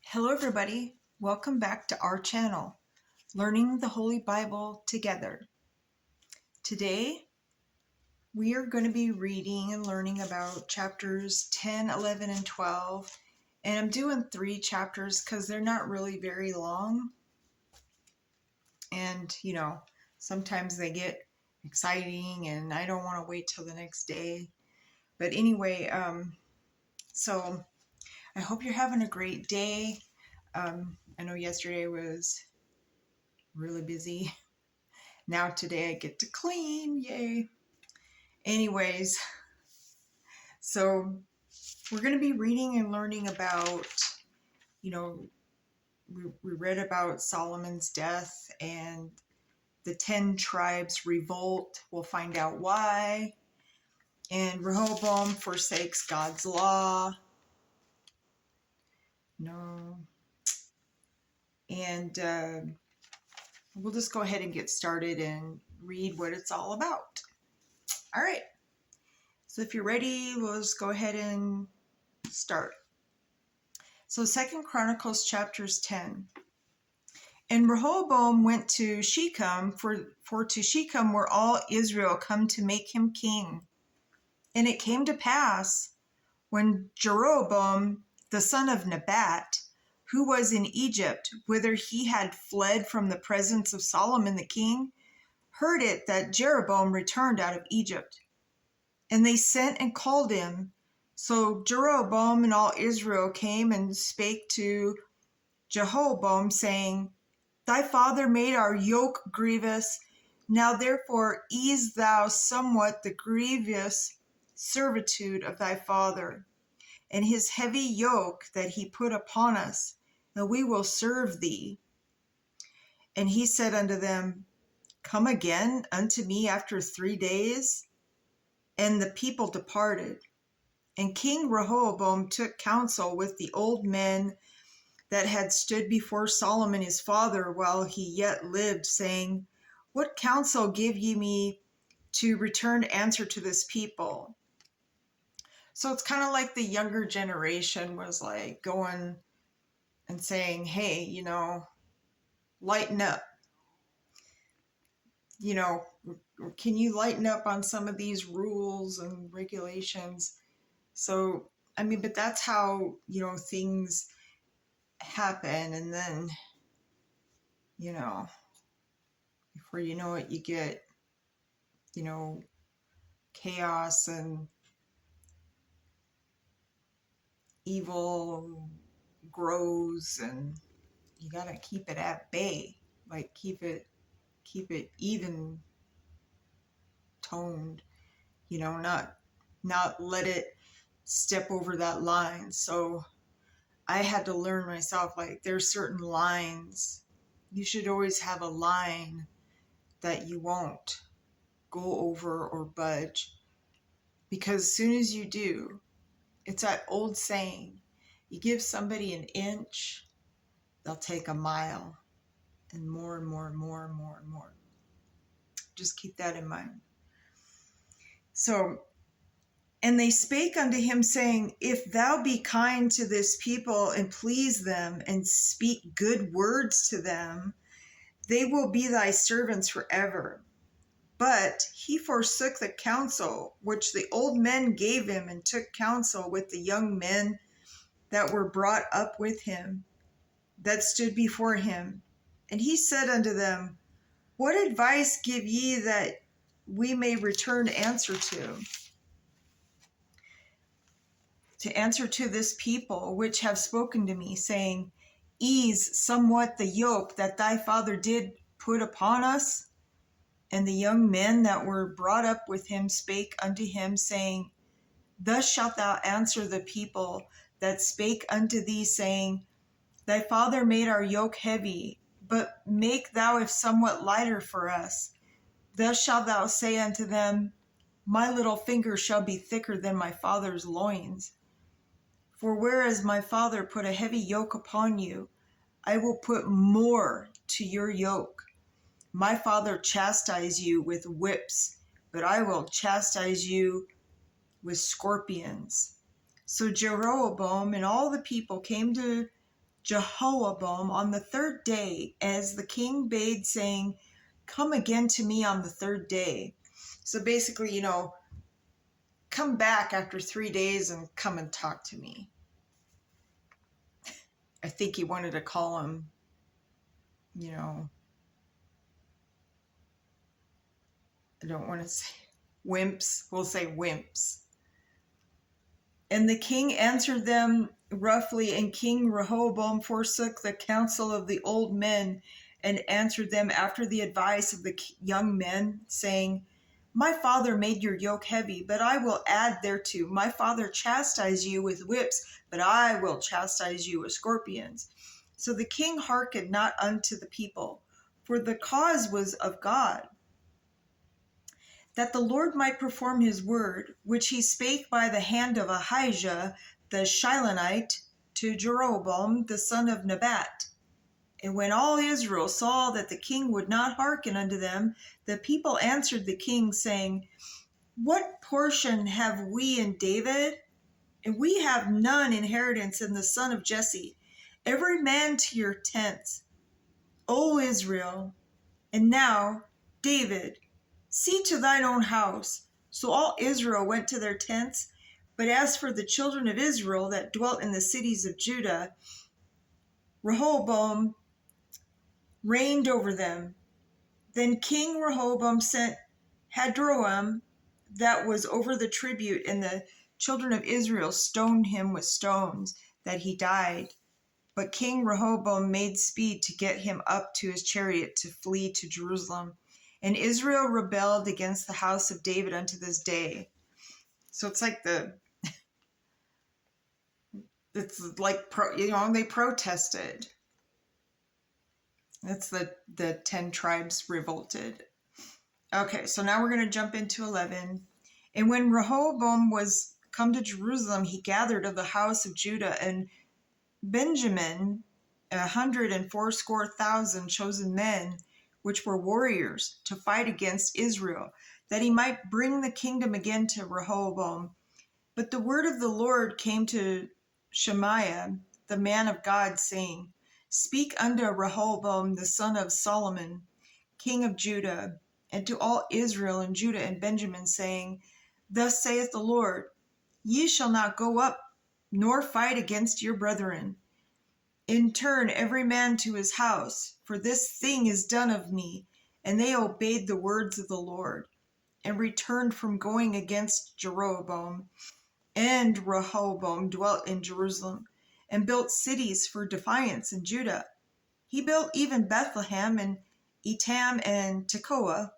Hello everybody, welcome back to our channel, Learning the Holy Bible Together. Today we are going to be reading and learning about chapters 10, 11, and 12. And I'm doing 3 chapters because they're not really very long. And, sometimes they get exciting and I don't want to wait till the next day. But anyway, so I hope you're having a great day. I know yesterday was really busy. Now today I get to clean, yay. Anyways, so we're going to be reading and learning about, we read about Solomon's death and the 10 tribes revolt. We'll find out why. And Rehoboam forsakes God's law. No. And we'll just go ahead and get started and read what it's all about. All right. So if you're ready, we'll just go ahead and start. So 2 Chronicles chapters 10. And Rehoboam went to Shechem, for to Shechem were all Israel come to make him king. And it came to pass, when Jeroboam the son of Nebat, who was in Egypt, whither he had fled from the presence of Solomon the king, heard it that Jeroboam returned out of Egypt. And they sent and called him. So Jeroboam and all Israel came and spake to Jehoboam, saying, Thy father made our yoke grievous. Now therefore ease thou somewhat the grievous servitude of thy father, and his heavy yoke that he put upon us, and we will serve thee. And he said unto them, Come again unto me after 3 days. And the people departed. And King Rehoboam took counsel with the old men that had stood before Solomon his father while he yet lived, saying, What counsel give ye me to return answer to this people? So it's kind of like the younger generation was like going and saying, hey, lighten up. Can you lighten up on some of these rules and regulations? So, but that's how, things happen. And then, before you know it, you get, chaos and evil grows, and you got to keep it at bay, like keep it even toned, not let it step over that line. So I had to learn myself, like there's certain lines. You should always have a line that you won't go over or budge, because as soon as you do, it's that old saying, you give somebody an inch, they'll take a mile, and more and more and more and more and more. Just keep that in mind. So, and they spake unto him, saying, If thou be kind to this people and please them and speak good words to them, they will be thy servants forever. But he forsook the counsel which the old men gave him, and took counsel with the young men that were brought up with him, that stood before him. And he said unto them, What advice give ye that we may return answer to answer to this people, which have spoken to me, saying, Ease somewhat the yoke that thy father did put upon us? And the young men that were brought up with him spake unto him, saying, Thus shalt thou answer the people that spake unto thee, saying, Thy father made our yoke heavy, but make thou it somewhat lighter for us. Thus shalt thou say unto them, my little finger shall be thicker than my father's loins. For whereas my father put a heavy yoke upon you, I will put more to your yoke. My father chastised you with whips, but I will chastise you with scorpions. So Jeroboam and all the people came to Jehoiakim on the third day, as the king bade, saying, come again to me on the third day. So basically, come back after 3 days and come and talk to me. I think he wanted to call him, I don't want to say wimps. We'll say wimps. And the king answered them roughly, and King Rehoboam forsook the counsel of the old men and answered them after the advice of the young men, saying, my father made your yoke heavy, but I will add thereto. My father chastised you with whips, but I will chastise you with scorpions. So the king hearkened not unto the people, for the cause was of God, that the Lord might perform his word, which he spake by the hand of Ahijah the Shilonite to Jeroboam the son of Nebat. And when all Israel saw that the king would not hearken unto them, the people answered the king, saying, what portion have we in David? And we have none inheritance in the son of Jesse. Every man to your tents, O Israel. And now, David, see to thine own house. So all Israel went to their tents. But as for the children of Israel that dwelt in the cities of Judah, Rehoboam reigned over them. Then King Rehoboam sent Hadoram, that was over the tribute, and the children of Israel stoned him with stones, that he died. But King Rehoboam made speed to get him up to his chariot to flee to Jerusalem. And Israel rebelled against the house of David unto this day. So it's like they protested. That's the 10 tribes revolted. Okay, so now we're going to jump into 11. And when Rehoboam was come to Jerusalem, he gathered of the house of Judah and Benjamin 180,000 chosen men, which were warriors, to fight against Israel, that he might bring the kingdom again to Rehoboam. But the word of the Lord came to Shemaiah, the man of God, saying, speak unto Rehoboam the son of Solomon, king of Judah, and to all Israel and Judah and Benjamin, saying, thus saith the Lord, ye shall not go up nor fight against your brethren. In turn every man to his house, for this thing is done of me. And they obeyed the words of the Lord, and returned from going against Jeroboam. And Rehoboam dwelt in Jerusalem, and built cities for defiance in Judah. He built even Bethlehem, and Etam, and Tekoa,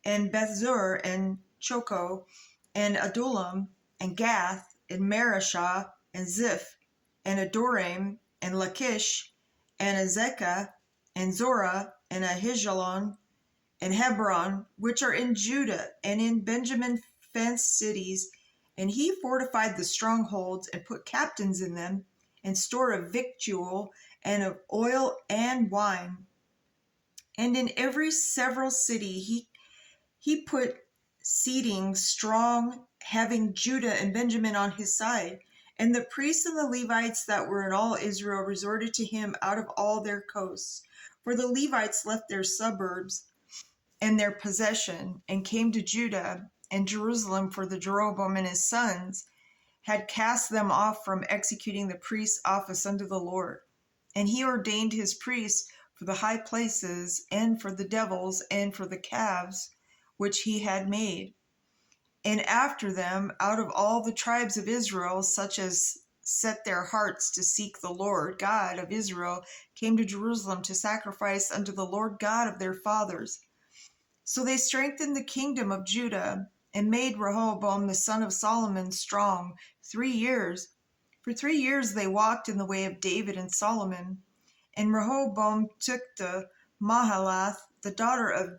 and Bethzur, and Choco, and Adullam, and Gath, and Marashah, and Ziph, and Adoram, and Lachish, and Azekah, and Zorah, and Ahijalon, and Hebron, which are in Judah, and in Benjamin fenced cities. And he fortified the strongholds, and put captains in them, and store of victual, and of oil and wine. And in every several city he put seating strong, having Judah and Benjamin on his side. And the priests and the Levites that were in all Israel resorted to him out of all their coasts. For the Levites left their suburbs and their possession, and came to Judah and Jerusalem, for the Jeroboam and his sons had cast them off from executing the priest's office unto the Lord. And he ordained his priests for the high places, and for the devils, and for the calves which he had made. And after them, out of all the tribes of Israel, such as set their hearts to seek the Lord God of Israel, came to Jerusalem to sacrifice unto the Lord God of their fathers. So they strengthened the kingdom of Judah, and made Rehoboam the son of Solomon strong 3 years. For 3 years they walked in the way of David and Solomon. And Rehoboam took the Mahalath, the daughter of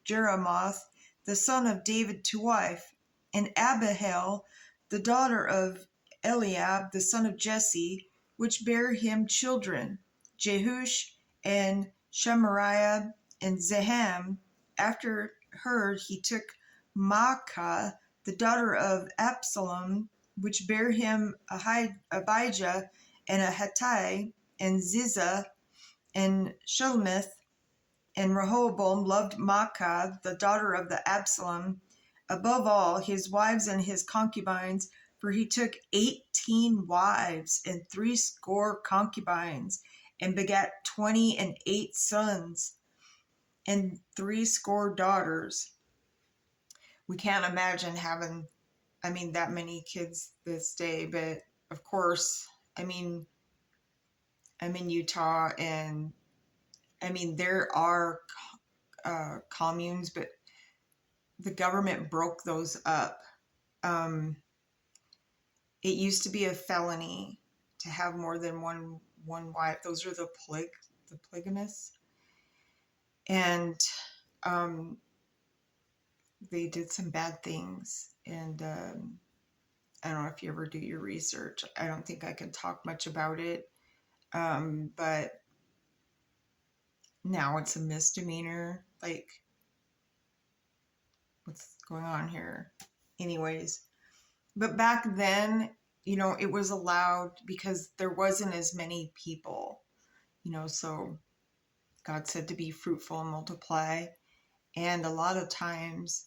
Jeremoth, the son of David, to wife, and Abihail, the daughter of Eliab, the son of Jesse, which bare him children, Jehush, and Shemariah, and Zeham. After her he took Maacah, the daughter of Absalom, which bare him Abijah, and Ahittai, and Ziza, and Shelomith. And Rehoboam loved Maacah, the daughter of the Absalom, above all his wives and his concubines, for he took 18 wives and 80 concubines, and begat 28 sons and 80 daughters. We can't imagine having, that many kids this day, but of course, I'm in Utah, and there are communes, but the government broke those up. It used to be a felony to have more than one wife. Those are the polygamists, and they did some bad things. And I don't know if you ever do your research. I don't think I can talk much about it, but now it's a misdemeanor. Like, what's going on here? Anyways, but back then, it was allowed because there wasn't as many people, so God said to be fruitful and multiply. And a lot of times,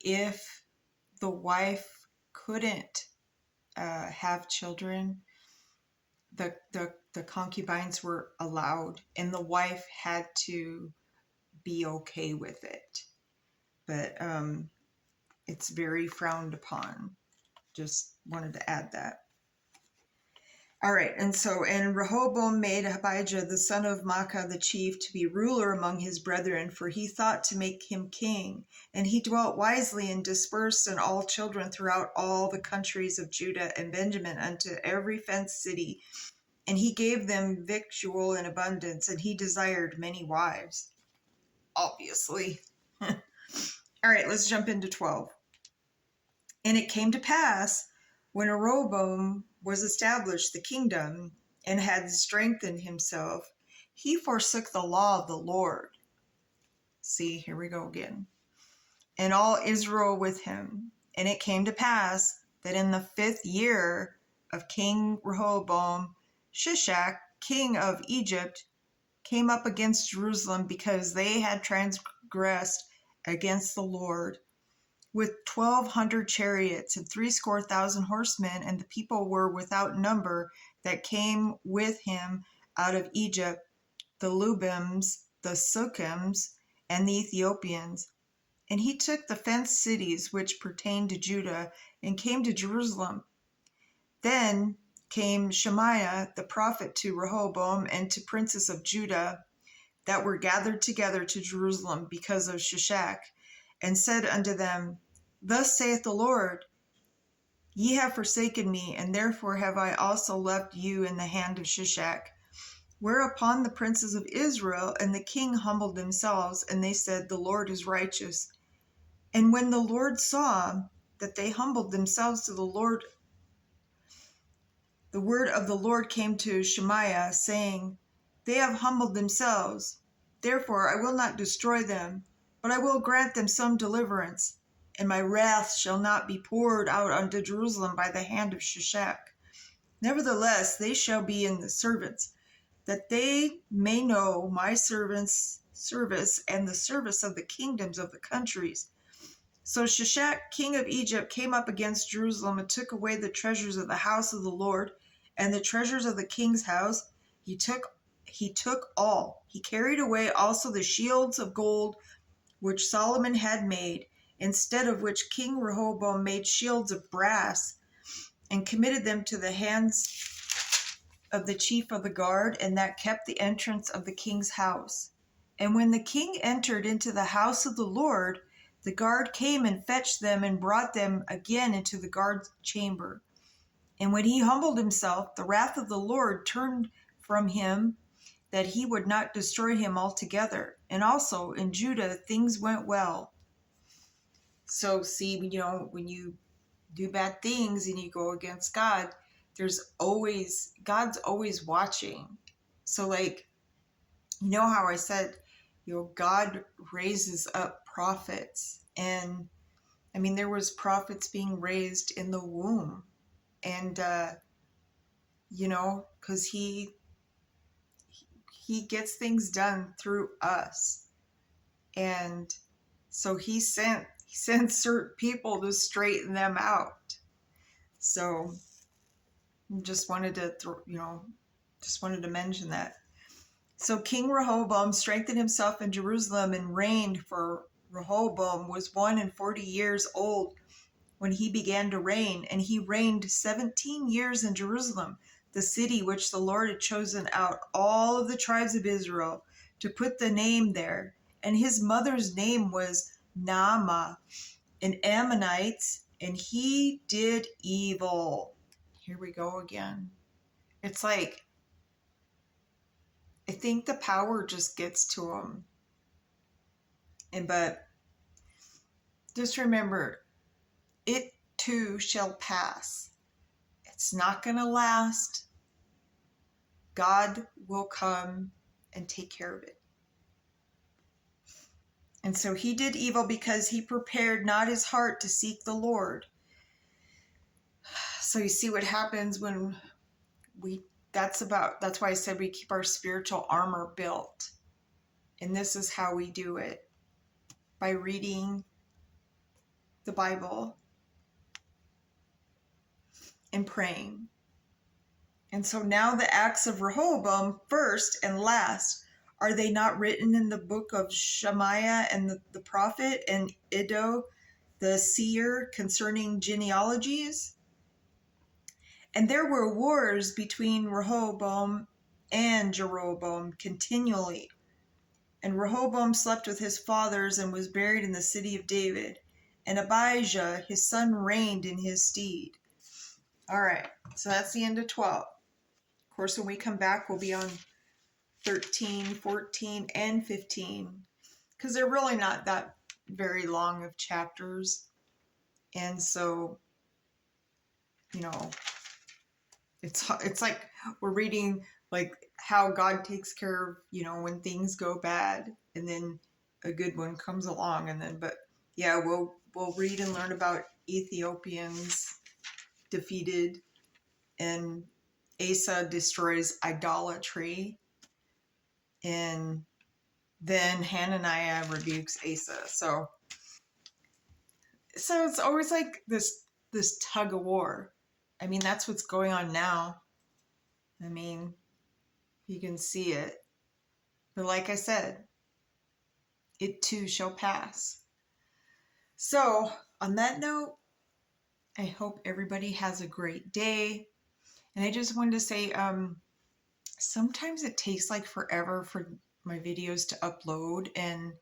if the wife couldn't have children, the concubines were allowed, and the wife had to be okay with it. But it's very frowned upon. Just wanted to add that. All right, and Rehoboam made Abijah the son of Maacah the chief to be ruler among his brethren, for he thought to make him king. And he dwelt wisely and dispersed in all children throughout all the countries of Judah and Benjamin unto every fenced city. And he gave them victual in abundance, and he desired many wives. Obviously. All right, let's jump into 12. And it came to pass, when Rehoboam was established the kingdom, and had strengthened himself, he forsook the law of the Lord. See, here we go again. And all Israel with him. And it came to pass that in the 5th year of King Rehoboam, Shishak, king of Egypt, came up against Jerusalem, because they had transgressed against the Lord, with 1,200 chariots and 80,000 horsemen, and the people were without number that came with him out of Egypt, the Lubims, the Sukims, and the Ethiopians. And he took the fenced cities which pertained to Judah, and came to Jerusalem. Then came Shemaiah the prophet to Rehoboam and to princes of Judah that were gathered together to Jerusalem because of Shishak, and said unto them, Thus saith the Lord, Ye have forsaken me, and therefore have I also left you in the hand of Shishak. Whereupon the princes of Israel and the king humbled themselves, and they said, The Lord is righteous. And when the Lord saw that they humbled themselves to the Lord, the word of the Lord came to Shemaiah, saying, They have humbled themselves. Therefore I will not destroy them, but I will grant them some deliverance. And my wrath shall not be poured out unto Jerusalem by the hand of Shishak. Nevertheless, they shall be in the servants, that they may know my servants' service and the service of the kingdoms of the countries. So Shishak, king of Egypt, came up against Jerusalem and took away the treasures of the house of the Lord and the treasures of the king's house. He took all. He carried away also the shields of gold which Solomon had made, instead of which King Rehoboam made shields of brass, and committed them to the hands of the chief of the guard, and that kept the entrance of the king's house. And when the king entered into the house of the Lord, the guard came and fetched them and brought them again into the guard's chamber. And when he humbled himself, the wrath of the Lord turned from him, that he would not destroy him altogether. And also in Judah things went well. So see, when you do bad things and you go against God, God's always watching. So like, how I said, God raises up prophets. And I mean, there was prophets being raised in the womb. And, because he gets things done through us. And so he sent certain people to straighten them out. So just wanted to mention that. So King Rehoboam strengthened himself in Jerusalem and reigned, for Rehoboam was 41 years old when he began to reign, and he reigned 17 years in Jerusalem, the city which the Lord had chosen out all of the tribes of Israel to put the name there. And his mother's name was Naamah, an Ammonite, and he did evil. Here we go again. It's like, I think the power just gets to him. But just remember, it too shall pass. It's not going to last. God will come and take care of it. And so he did evil because he prepared not his heart to seek the Lord. So you see what happens when that's why I said we keep our spiritual armor built. And this is how we do it. By reading the Bible and praying. And so now the acts of Rehoboam, first and last, are they not written in the book of Shemaiah and the prophet, and Iddo the seer, concerning genealogies? And there were wars between Rehoboam and Jeroboam continually. And Rehoboam slept with his fathers and was buried in the city of David. And Abijah, his son, reigned in his stead. All right, so that's the end of 12. Of course, when we come back, we'll be on 13, 14, and 15, because they're really not that very long of chapters. And so, it's like we're reading like how God takes care of, when things go bad, and then a good one comes along, but yeah, we'll read and learn about Ethiopians defeated, and Asa destroys idolatry, and then Hananiah rebukes Asa. So it's always like this tug of war. I mean, that's what's going on now. I mean, you can see it. But like I said, it too shall pass. So on that note, I hope everybody has a great day. And I just wanted to say, sometimes it takes like forever for my videos to upload, and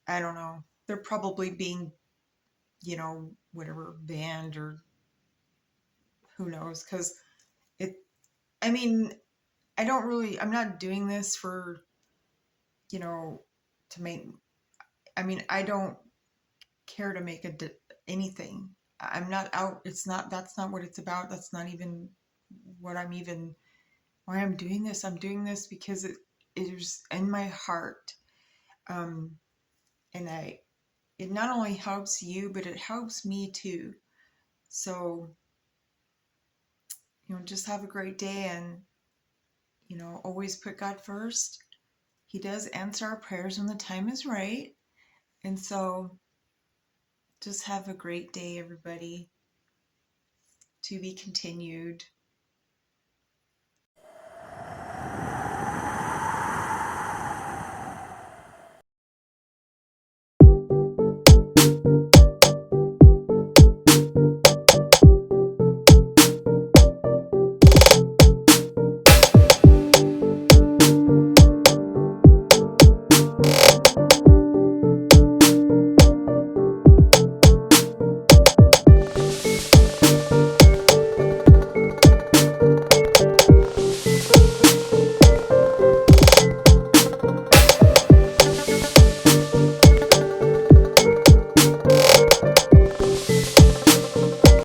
I don't know, they're probably being, whatever, banned, or who knows, because I'm not doing this for, to make, I don't care to make anything. I'm not out. That's not what it's about. That's not even what why I'm doing this. I'm doing this because it is in my heart. And it not only helps you, but it helps me too. So, just have a great day, and, always put God first. He does answer our prayers when the time is right. And so just have a great day, everybody. To be continued.